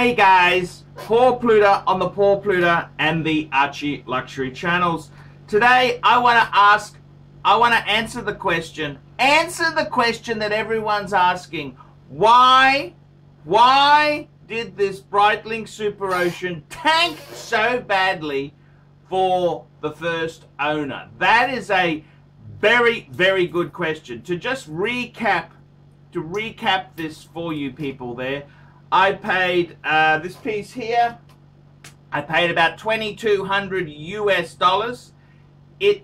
Hey guys, Paul Pluter on the Paul Pluter and the Archie Luxury channels. Today I want to answer the question that everyone's asking. Why did this Breitling Superocean tank so badly for the first owner? That is a very, very good question. To just recap this for you people there, I paid this piece here. I paid about $2,200 US.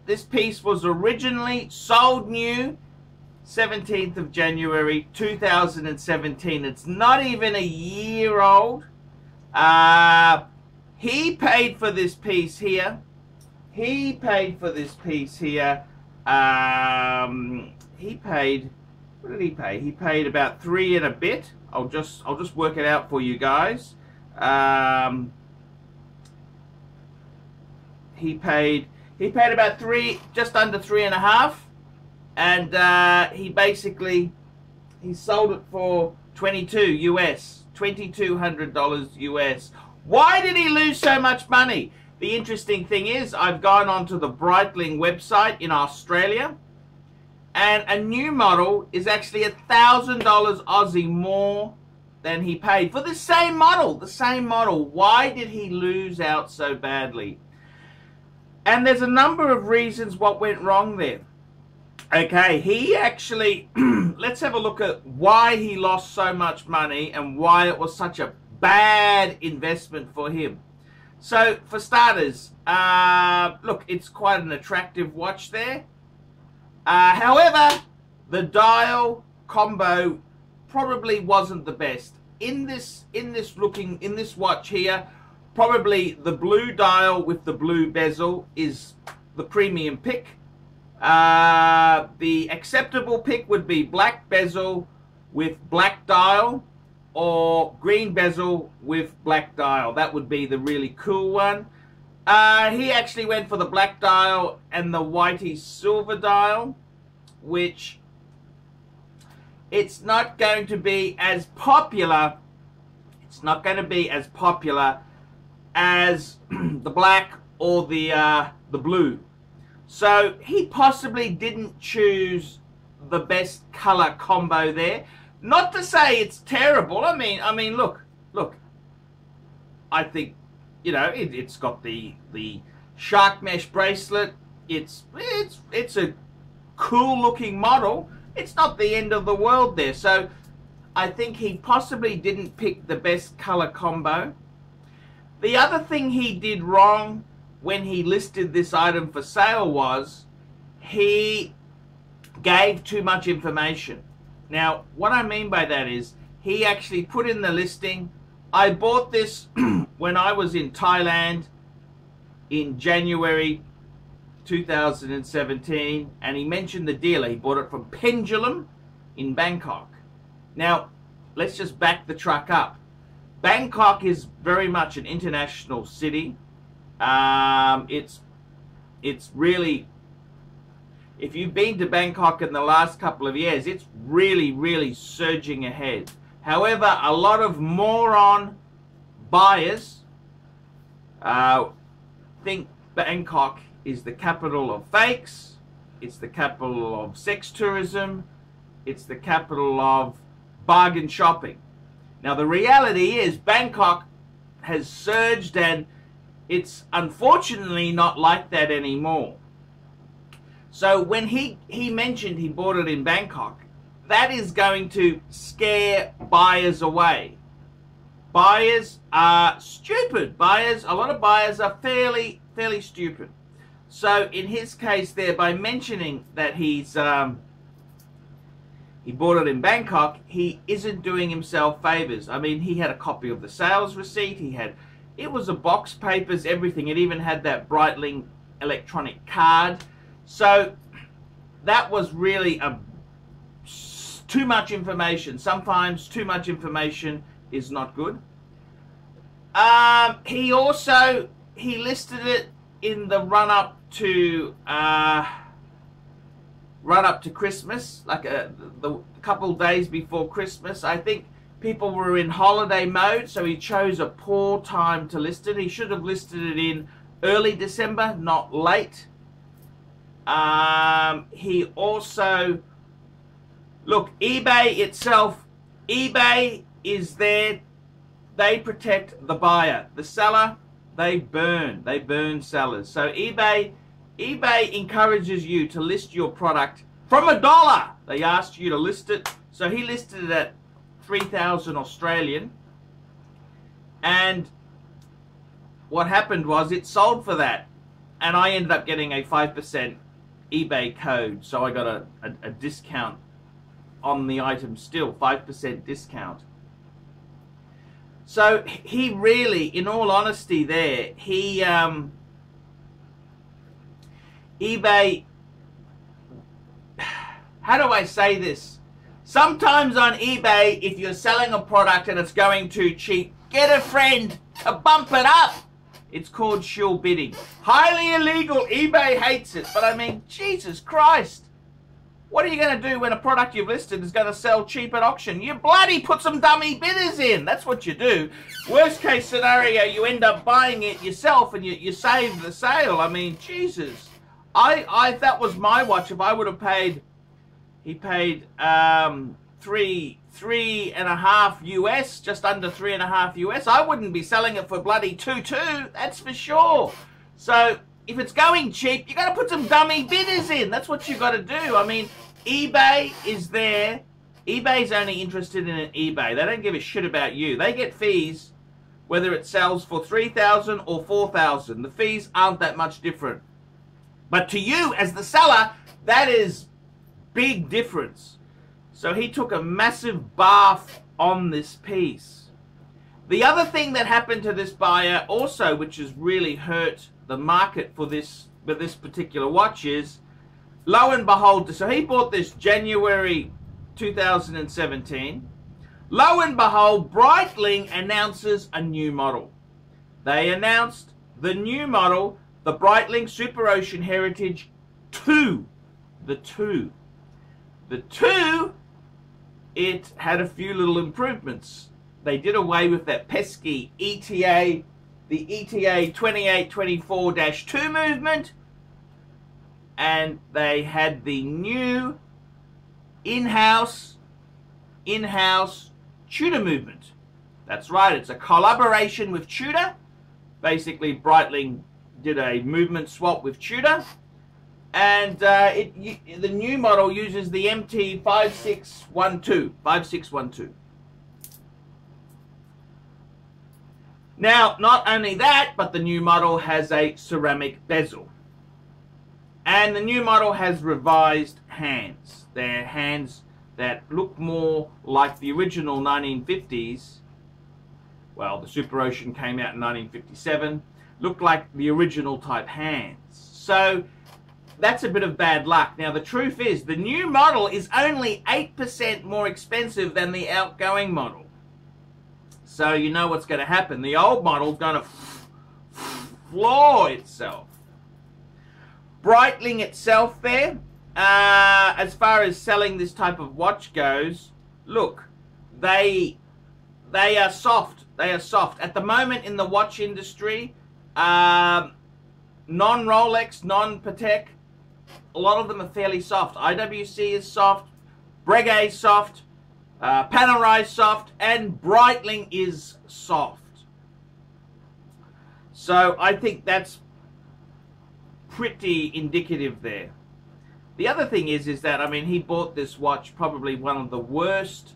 This piece was originally sold new 17th of January 2017. It's not even a year old. He paid for this piece here. He paid, what did he pay? He paid about $3 and a bit. I'll just work it out for you guys. He paid about just under $3.5, and he sold it for $2,200 US. Why did he lose so much money? The interesting thing is, I've gone onto the Breitling website in Australia, and a new model is actually $1,000 Aussie more than he paid for the same model. Why did he lose out so badly? And there's a number of reasons what went wrong there. Okay, he actually, let's have a look at why he lost so much money and why it was such a bad investment for him. So, for starters, look, it's quite an attractive watch there. However, the dial combo probably wasn't the best. In this watch here, probably the blue dial with the blue bezel is the premium pick. The acceptable pick would be black bezel with black dial, or green bezel with black dial. That would be the really cool one. He actually went for the black dial and the whitey silver dial, which it's not going to be as popular. It's not going to be as popular as the black or the blue. So he possibly didn't choose the best color combo there. Not to say it's terrible. I mean, look. I think, you know, it's got the shark mesh bracelet. It's a cool looking model. It's not the end of the world there. So I think he possibly didn't pick the best color combo. The other thing he did wrong when he listed this item for sale was he gave too much information. Now, what I mean by that is he actually put in the listing, I bought this when I was in Thailand in January 2017, and he mentioned the dealer. He bought it from Pendulum in Bangkok. Now, let's just back the truck up. Bangkok is very much an international city. It's really, if you've been to Bangkok in the last couple of years, it's really surging ahead. However, a lot of moron buyers think Bangkok is the capital of fakes, it's the capital of sex tourism, it's the capital of bargain shopping. Now the reality is Bangkok has surged, and it's unfortunately not like that anymore. So when he mentioned he bought it in Bangkok, that is going to scare buyers away. Buyers are stupid. A lot of buyers are fairly stupid. So in his case there, by mentioning that he bought it in Bangkok, he isn't doing himself favors. I mean, he had a copy of the sales receipt. It was a box, papers, everything. It even had that Breitling electronic card. So that was really too much information. Sometimes too much information is not good. He listed it in the run up to Christmas, like the couple days before Christmas. I think people were in holiday mode, so he chose a poor time to list it. He should have listed it in early December, not late. He also, look, eBay itself, eBay is there. They protect the buyer. The seller, they burn sellers. So eBay encourages you to list your product from $1. They asked you to list it. So he listed it at 3,000 Australian. And what happened was it sold for that. And I ended up getting a 5% eBay code. So I got a discount on the item still, 5% discount. So he really, in all honesty there, he, eBay, how do I say this? Sometimes on eBay, if you're selling a product and it's going too cheap, get a friend to bump it up. It's called shill bidding. Highly illegal. eBay hates it. But I mean, Jesus Christ. What are you going to do when a product you've listed is going to sell cheap at auction? You bloody put some dummy bidders in. That's what you do. Worst case scenario, you end up buying it yourself and you save the sale. I mean, Jesus. If that was my watch, if I would have paid, he paid three and a half US, just under 3.5 US, I wouldn't be selling it for bloody 2.2. That's for sure. So if it's going cheap, you got to put some dummy bidders in. That's what you got to do. I mean, eBay is there. eBay's only interested in an eBay. They don't give a shit about you. They get fees whether it sells for 3,000 or 4,000. The fees aren't that much different. But to you as the seller, that is big difference. So he took a massive bath on this piece. The other thing that happened to this buyer also, which has really hurt the market for this particular watch, is, lo and behold, so he bought this January 2017. Lo and behold, Breitling announces a new model. They announced the new model, the Breitling Superocean Heritage 2. The 2. The 2, it had a few little improvements. They did away with that pesky ETA, the ETA 2824-2 movement, and they had the new in-house Tudor movement. That's right, it's a collaboration with Tudor. Basically, Breitling did a movement swap with Tudor, and the new model uses the MT 5612. Now, not only that, but the new model has a ceramic bezel. And the new model has revised hands. They're hands that look more like the original 1950s. Well, the Superocean came out in 1957. Looked like the original type hands. So that's a bit of bad luck. Now, the truth is, the new model is only 8% more expensive than the outgoing model. So you know what's going to happen. The old model is going to floor itself. Breitling itself there, as far as selling this type of watch goes, look, they are soft. They are soft. At the moment in the watch industry, non-Rolex, non-Patek, a lot of them are fairly soft. IWC is soft, Breguet is soft, Panerai is soft, and Breitling is soft. So I think that's pretty indicative there. The other thing is that, I mean, he bought this watch probably one of the worst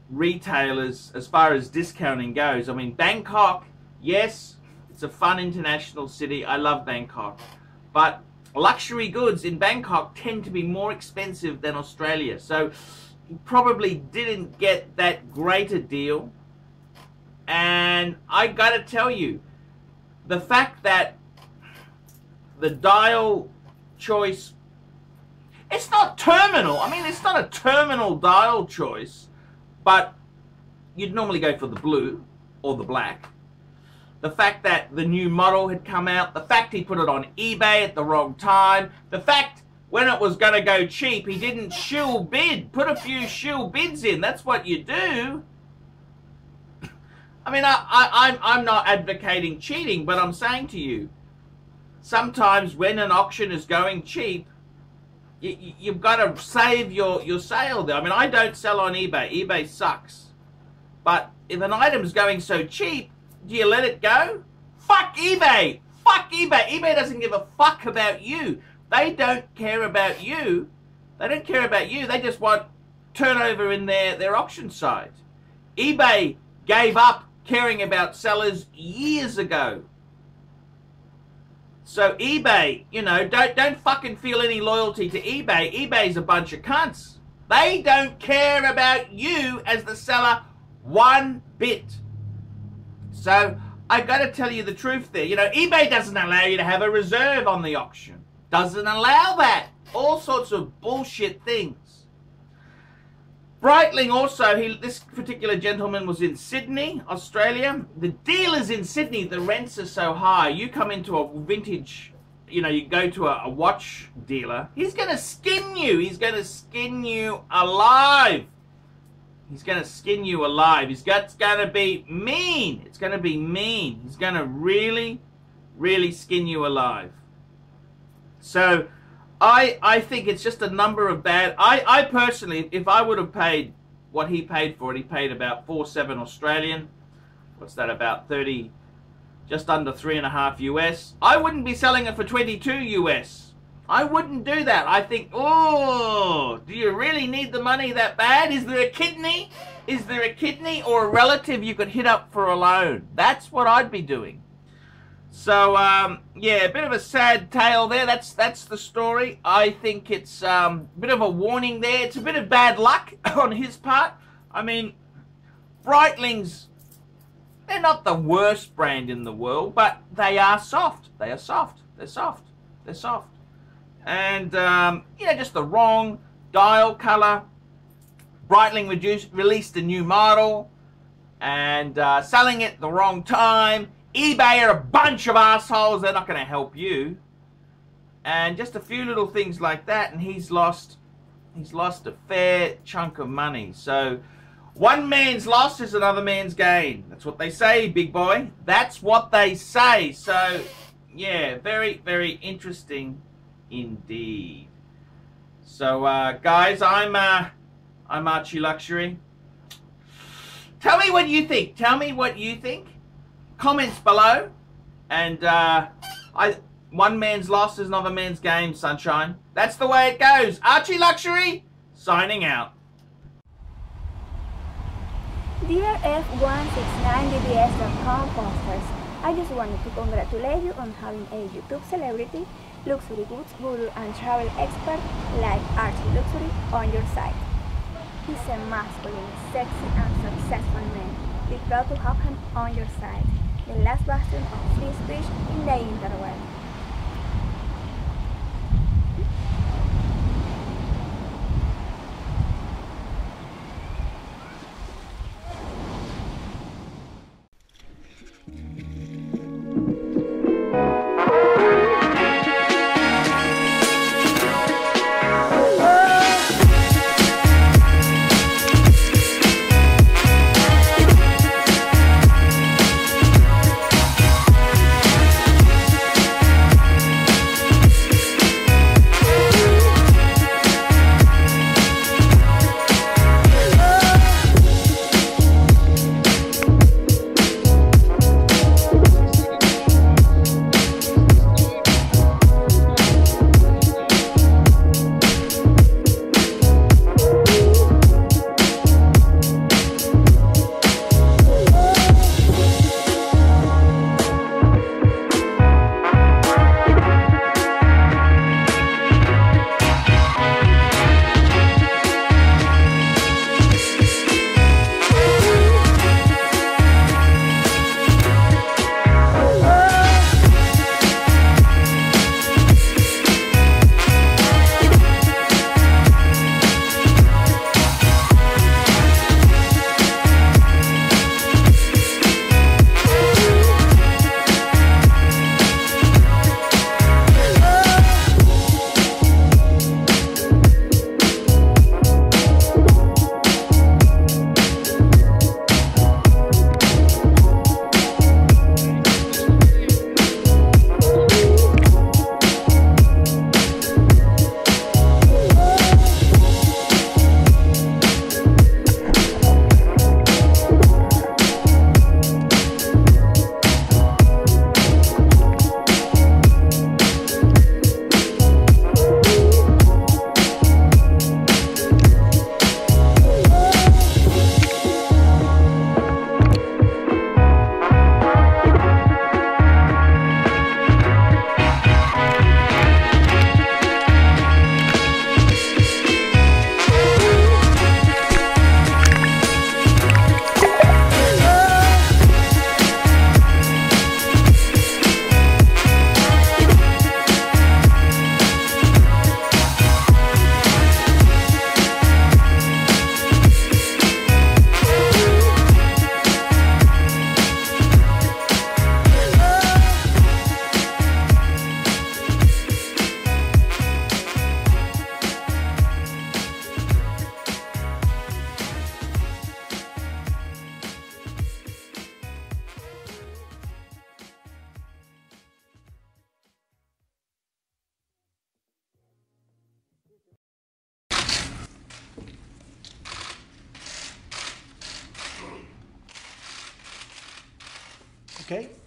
retailers as far as discounting goes. I mean, Bangkok, yes, it's a fun international city. I love Bangkok. But luxury goods in Bangkok tend to be more expensive than Australia. So he probably didn't get that great a deal. And I gotta tell you, the fact that the dial choice, it's not terminal. I mean, it's not a terminal dial choice, but you'd normally go for the blue or the black. The fact that the new model had come out, the fact he put it on eBay at the wrong time, the fact when it was going to go cheap, he didn't shill bid. Put a few shill bids in. That's what you do. I mean, I'm not advocating cheating, but I'm saying to you, sometimes when an auction is going cheap, you've got to save your sale there. I mean, I don't sell on eBay. eBay sucks. But if an item's going so cheap, do you let it go? Fuck eBay. Fuck eBay. eBay doesn't give a fuck about you. They don't care about you. They don't care about you. They just want turnover in their auction site. eBay gave up caring about sellers years ago. So eBay, you know, don't fucking feel any loyalty to eBay. eBay's a bunch of cunts. They don't care about you as the seller one bit. So I got to tell you the truth there. You know, eBay doesn't allow you to have a reserve on the auction. Doesn't allow that. All sorts of bullshit things. Breitling also, this particular gentleman was in Sydney, Australia. The dealers in Sydney, the rents are so high. You come into a vintage, you know, you go to a watch dealer, he's going to skin you. He's going to skin you alive. He's going to skin you alive. It's going to be mean. It's going to be mean. He's going to really, really skin you alive. So I think it's just a number of bad... I personally, if I would have paid what he paid for it, he paid about 4.7 Australian. What's that, about 30, just under 3.5 US. I wouldn't be selling it for 22 US. I wouldn't do that. I think, oh, do you really need the money that bad? Is there a kidney? Is there a kidney or a relative you could hit up for a loan? That's what I'd be doing. So, yeah, a bit of a sad tale there. That's the story. I think it's a bit of a warning there. It's a bit of bad luck on his part. I mean, Breitling's, they're not the worst brand in the world, but they are soft. They are soft. They're soft. They're soft. And, you know, just the wrong dial color. Breitling released a new model and selling it the wrong time. eBay are a bunch of assholes. They're not going to help you. And just a few little things like that, and he's lost a fair chunk of money. So one man's loss is another man's gain. That's what they say, big boy. That's what they say. So yeah, very, very interesting indeed. So guys, I'm ArchieLuxury. Tell me what you think. Tell me what you think. Comments below. And one man's loss is another man's gain, sunshine. That's the way it goes. ArchieLuxury, signing out. Dear F169bbs.com posters, I just wanted to congratulate you on having a YouTube celebrity, luxury goods guru and travel expert like ArchieLuxury on your site. He's a masculine, sexy and successful man. Be proud to have him on your site. The last bastion of free speech in the interweb. Okay?